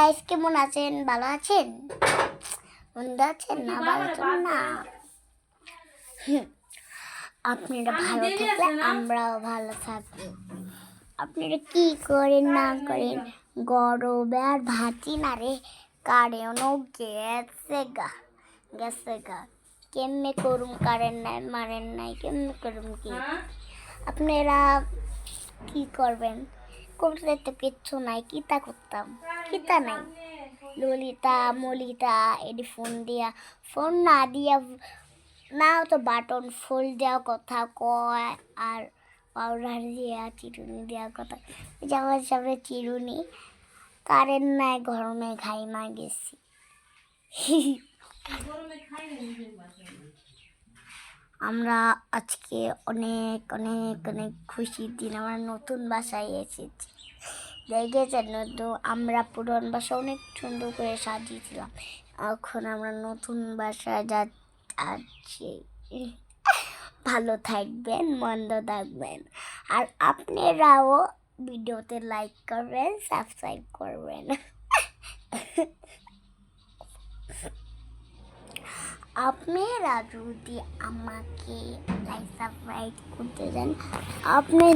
Guys, কেমন আছেন? ভালো আছেন? মন্দ আছেন না? ভালো আছেন না? আপনারা ভালো থাকলে আমরাও ভালো থাকবো। আপনারা কি করেন না করেন, গরমে আর ভাতি না রে, কারেন্টও গেছে গা। কেমনে করুম? কারেন্ট নাই, মারেন নাই, কেমনে করুম কি? আপনারা কি করবেন? করতে তো কিচ্ছু নাই, কিতা করতাম? কিতা নাই। ললিতা এটি ফোন না দিয়া নাও তো বাটন ফুল দেওয়া কথা কয়, আর পাউডার দিয়া চিরুনি দেওয়া কথা। যাওয়ার সামনে চিরুনি, কারেন্ট নাই, গরমে ঘাইমা গেছি। আমরা আজকে অনেক অনেক অনেক খুশির দিন। আমরা নতুন বাসায় এসেছি, দেখেছেন? নতুন আমরা পুরান বাসা অনেক সুন্দর করে সাজিয়েছিলাম। এখন আমরা নতুন বাসায় যাচ্ছি। ভালো থাকবেন, মন্দ থাকবেন, আর আপনারাও ভিডিওতে লাইক করবেন, সাবস্ক্রাইব করবেন। আপনারা যদি আমাকে লাইক সাবস্ক্রাইব করতে চান, আপনি